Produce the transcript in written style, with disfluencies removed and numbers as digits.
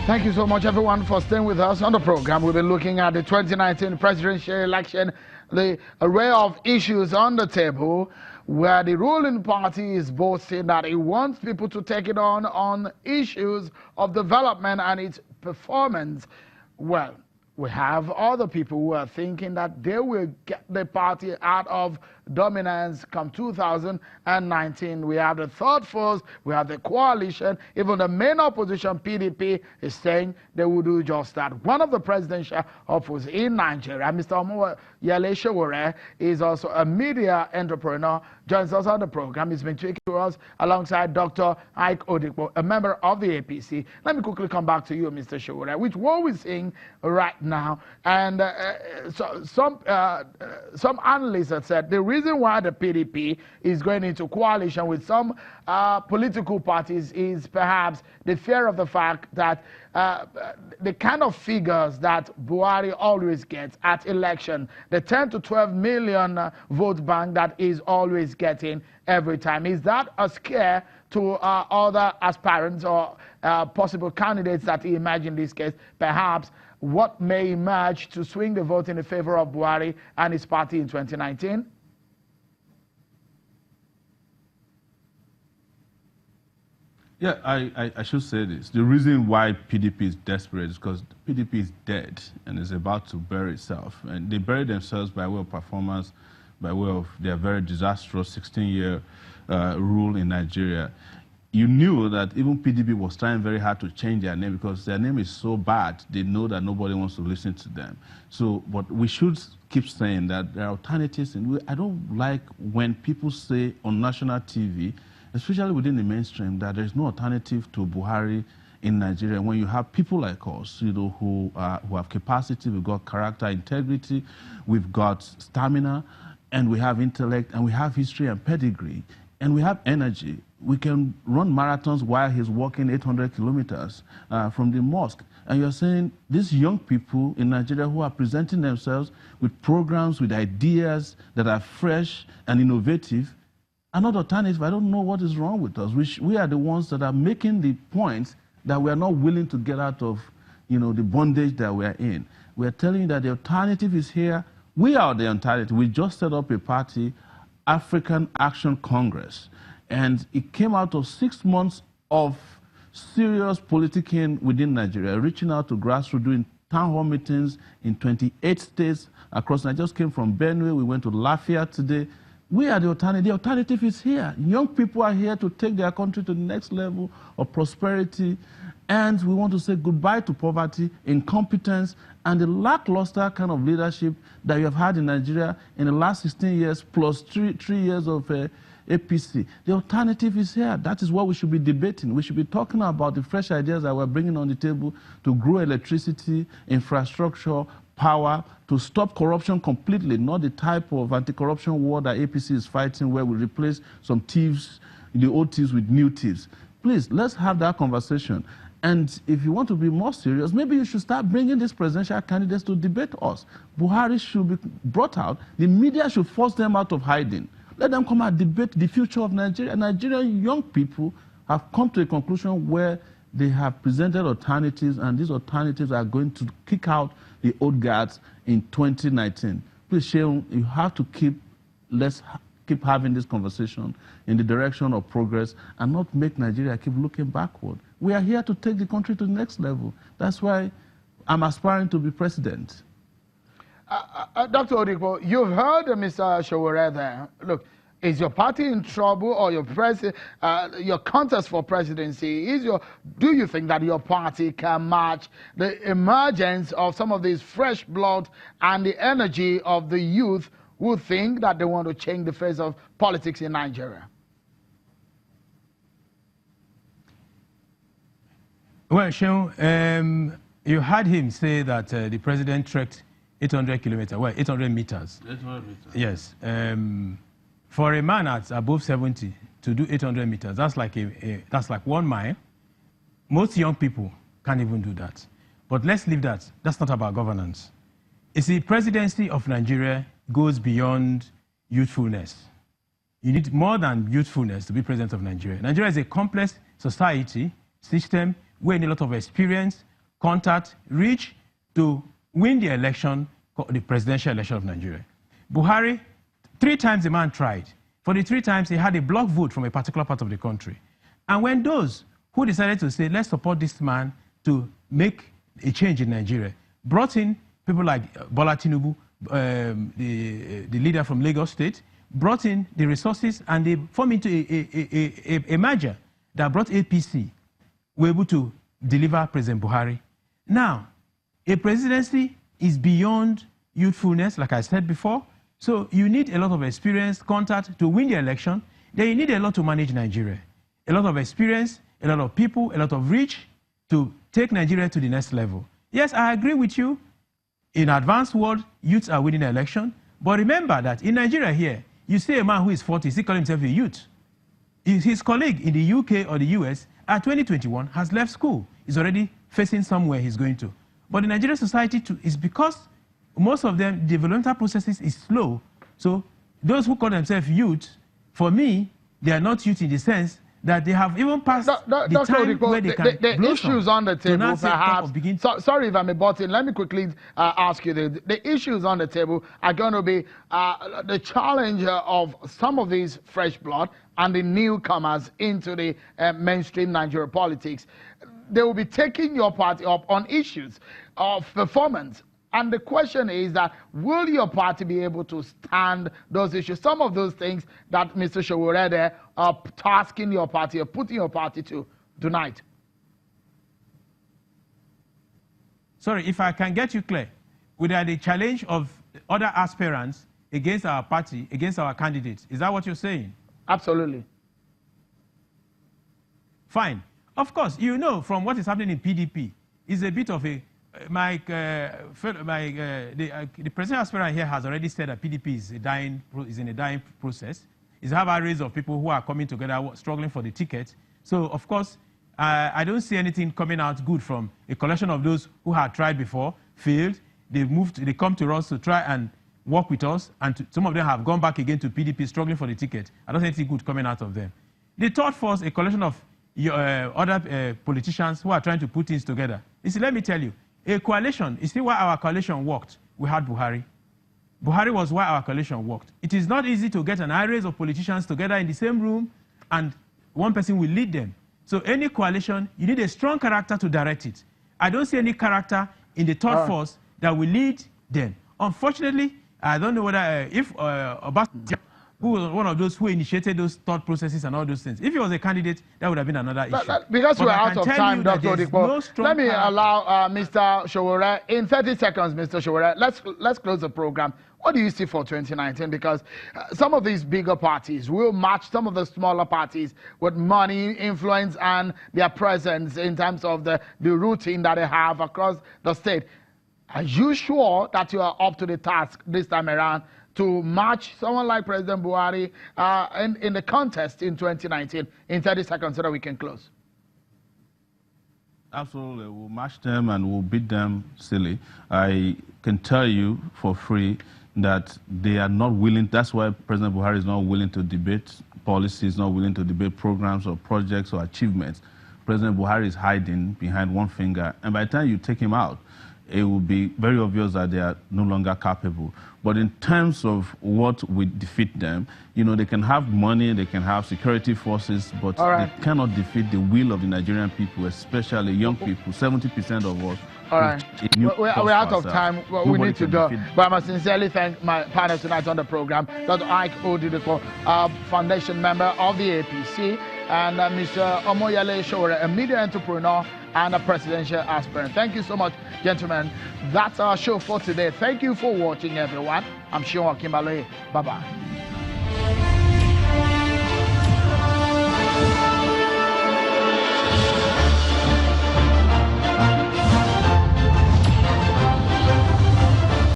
Thank you so much, everyone, for staying with us on the program. We'll be looking at the 2019 presidential election, the array of issues on the table, where the ruling party is boasting that it wants people to take it on issues of development and its performance. Well, we have other people who are thinking that they will get the party out of dominance come 2019. We have the third force, we have the coalition, even the main opposition, PDP, is saying they will do just that. One of the presidential hopefully in Nigeria, Mr. Sowore, is also a media entrepreneur, joins us on the program. He's been speaking to us alongside Dr. Ike Odikpo, a member of the APC. Let me quickly come back to you, Mr. Sowore, which what we're seeing right now. And some analysts have said the reason why the PDP is going into coalition with some political parties is perhaps the fear of the fact that the kind of figures that Buhari always gets at election, the 10 to 12 million vote bank that is always getting every time. Is that a scare to other aspirants or possible candidates that he imagined in this case? Perhaps what may emerge to swing the vote in the favor of Buhari and his party in 2019? Yeah, I should say this. The reason why PDP is desperate is because PDP is dead and is about to bury itself. And they bury themselves by way of performance, by way of their very disastrous 16-year rule in Nigeria. You knew that even PDP was trying very hard to change their name because their name is so bad, they know that nobody wants to listen to them. So, but we should keep saying that there are alternatives. And I don't like when people say on national TV, especially within the mainstream, that there's no alternative to Buhari in Nigeria. When you have people like us, you know, who have capacity, we've got character, integrity, we've got stamina, and we have intellect, and we have history and pedigree, and we have energy. We can run marathons while he's walking 800 kilometers from the mosque. And you're saying these young people in Nigeria who are presenting themselves with programs, with ideas that are fresh and innovative, are not alternative. I don't know what is wrong with us. We are the ones that are making the point that we are not willing to get out of, you know, the bondage that we are in. We are telling you that the alternative is here. We are the alternative. We just set up a party, African Action Congress. And it came out of 6 months of serious politicking within Nigeria, reaching out to grassroots, doing town hall meetings in 28 states across. I just came from Benue. We went to Lafayette today. We are the alternative. The alternative is here. Young people are here to take their country to the next level of prosperity. And we want to say goodbye to poverty, incompetence, and the lackluster kind of leadership that you have had in Nigeria in the last 16 years, plus three years of APC. The alternative is here. That is what we should be debating. We should be talking about the fresh ideas that we're bringing on the table to grow electricity, infrastructure, power, to stop corruption completely, not the type of anti-corruption war that APC is fighting where we replace some thieves, the old thieves with new thieves. Please, let's have that conversation. And if you want to be more serious, maybe you should start bringing these presidential candidates to debate us. Buhari should be brought out. The media should force them out of hiding. Let them come and debate the future of Nigeria. Nigerian young people have come to a conclusion where they have presented alternatives, and these alternatives are going to kick out the old guards in 2019. Please, Sheung, you have to let's keep having this conversation in the direction of progress and not make Nigeria keep looking backward. We are here to take the country to the next level. That's why I'm aspiring to be president. Dr. Odikpo, you've heard Mr. Sowore there. Look, is your party in trouble, or your contest for presidency? Do you think that your party can match the emergence of some of these fresh blood and the energy of the youth who think that they want to change the face of politics in Nigeria? Well, Sheung, you heard him say that the president trekked 800 kilometers, well, 800 meters. 800 meters. Yes. For a man at above 70 to do 800 meters, that's like that's like 1 mile. Most young people can't even do that. But let's leave that. That's not about governance. You see, presidency of Nigeria goes beyond youthfulness. You need more than youthfulness to be president of Nigeria. Nigeria is a complex society, system, where you need a lot of experience, contact, reach to win the election, the presidential election of Nigeria. Buhari, 3 times the man tried. For the 3 times, he had a block vote from a particular part of the country. And when those who decided to say, let's support this man to make a change in Nigeria, brought in people like Bola Tinubu, the leader from Lagos State, brought in the resources, and they formed into a merger that brought APC, were able to deliver President Buhari. Now, a presidency is beyond youthfulness, like I said before. So you need a lot of experience, contact to win the election. Then you need a lot to manage Nigeria. A lot of experience, a lot of people, a lot of reach to take Nigeria to the next level. Yes, I agree with you. In advanced world, youths are winning the election. But remember that in Nigeria here, you see a man who is 40, he calls himself a youth. His colleague in the UK or the US at 2021 has left school. He's already facing somewhere he's going to. But in Nigerian society too, it's because most of them, developmental processes is slow. So those who call themselves youth, for me, they are not youth in the sense that they have even passed the time where they can the issues on the table, perhaps. Sorry if I'm aborting. Let me quickly ask you. The issues on the table are going to be the challenge of some of these fresh blood and the newcomers into the mainstream Nigerian politics. They will be taking your party up on issues of performance. And the question is that, will your party be able to stand those issues? Some of those things that Mr. Sowore there are tasking your party or putting your party to tonight. Sorry, if I can get you clear, without the challenge of other aspirants against our party, against our candidates, is that what you're saying? Absolutely. Fine. Of course, you know from what is happening in PDP, is a bit of a the president aspirant here has already said that PDP is in a dying process. It's have arrays of people who are coming together, struggling for the ticket. So, of course, I don't see anything coming out good from a collection of those who had tried before, failed. They come to us to try and work with us, and some of them have gone back again to PDP, struggling for the ticket. I don't see anything good coming out of them. The third force, a collection of other politicians who are trying to put things together. You see, let me tell you, a coalition, you see why our coalition worked? We had Buhari. Buhari was why our coalition worked. It is not easy to get an array of politicians together in the same room and one person will lead them. So any coalition, you need a strong character to direct it. I don't see any character in the third force that will lead them. Unfortunately, I don't know whether if Obasanjo, who was one of those who initiated those thought processes and all those things. If he was a candidate, that would have been another issue. Because we're out of time, Dr. Odipo, let me allow Mr. Sowore, in 30 seconds, Mr. Sowore, let's close the program. What do you see for 2019? Because some of these bigger parties will match some of the smaller parties with money, influence, and their presence in terms of the routine that they have across the state. Are you sure that you are up to the task this time around to match someone like President Buhari in the contest in 2019? In 30 seconds so that we can close. Absolutely. We'll match them and we'll beat them silly. I can tell you for free that they are not willing. That's why President Buhari is not willing to debate policies, not willing to debate programs or projects or achievements. President Buhari is hiding behind one finger. And by the time you take him out, it will be very obvious that they are no longer capable. But in terms of what would defeat them, you know, they can have money, they can have security forces, but they cannot defeat the will of the Nigerian people, especially young people. 70% of us. All right. We're out of time. We need to go. But I must sincerely thank my partner tonight on the program, Dr. Ike Odipo, foundation member of the APC, and Mr. Omoyele Sowore, a media entrepreneur and a presidential aspirant. Thank you so much, gentlemen. That's our show for today. Thank you for watching, everyone. I'm Sean Kimbale. Bye-bye.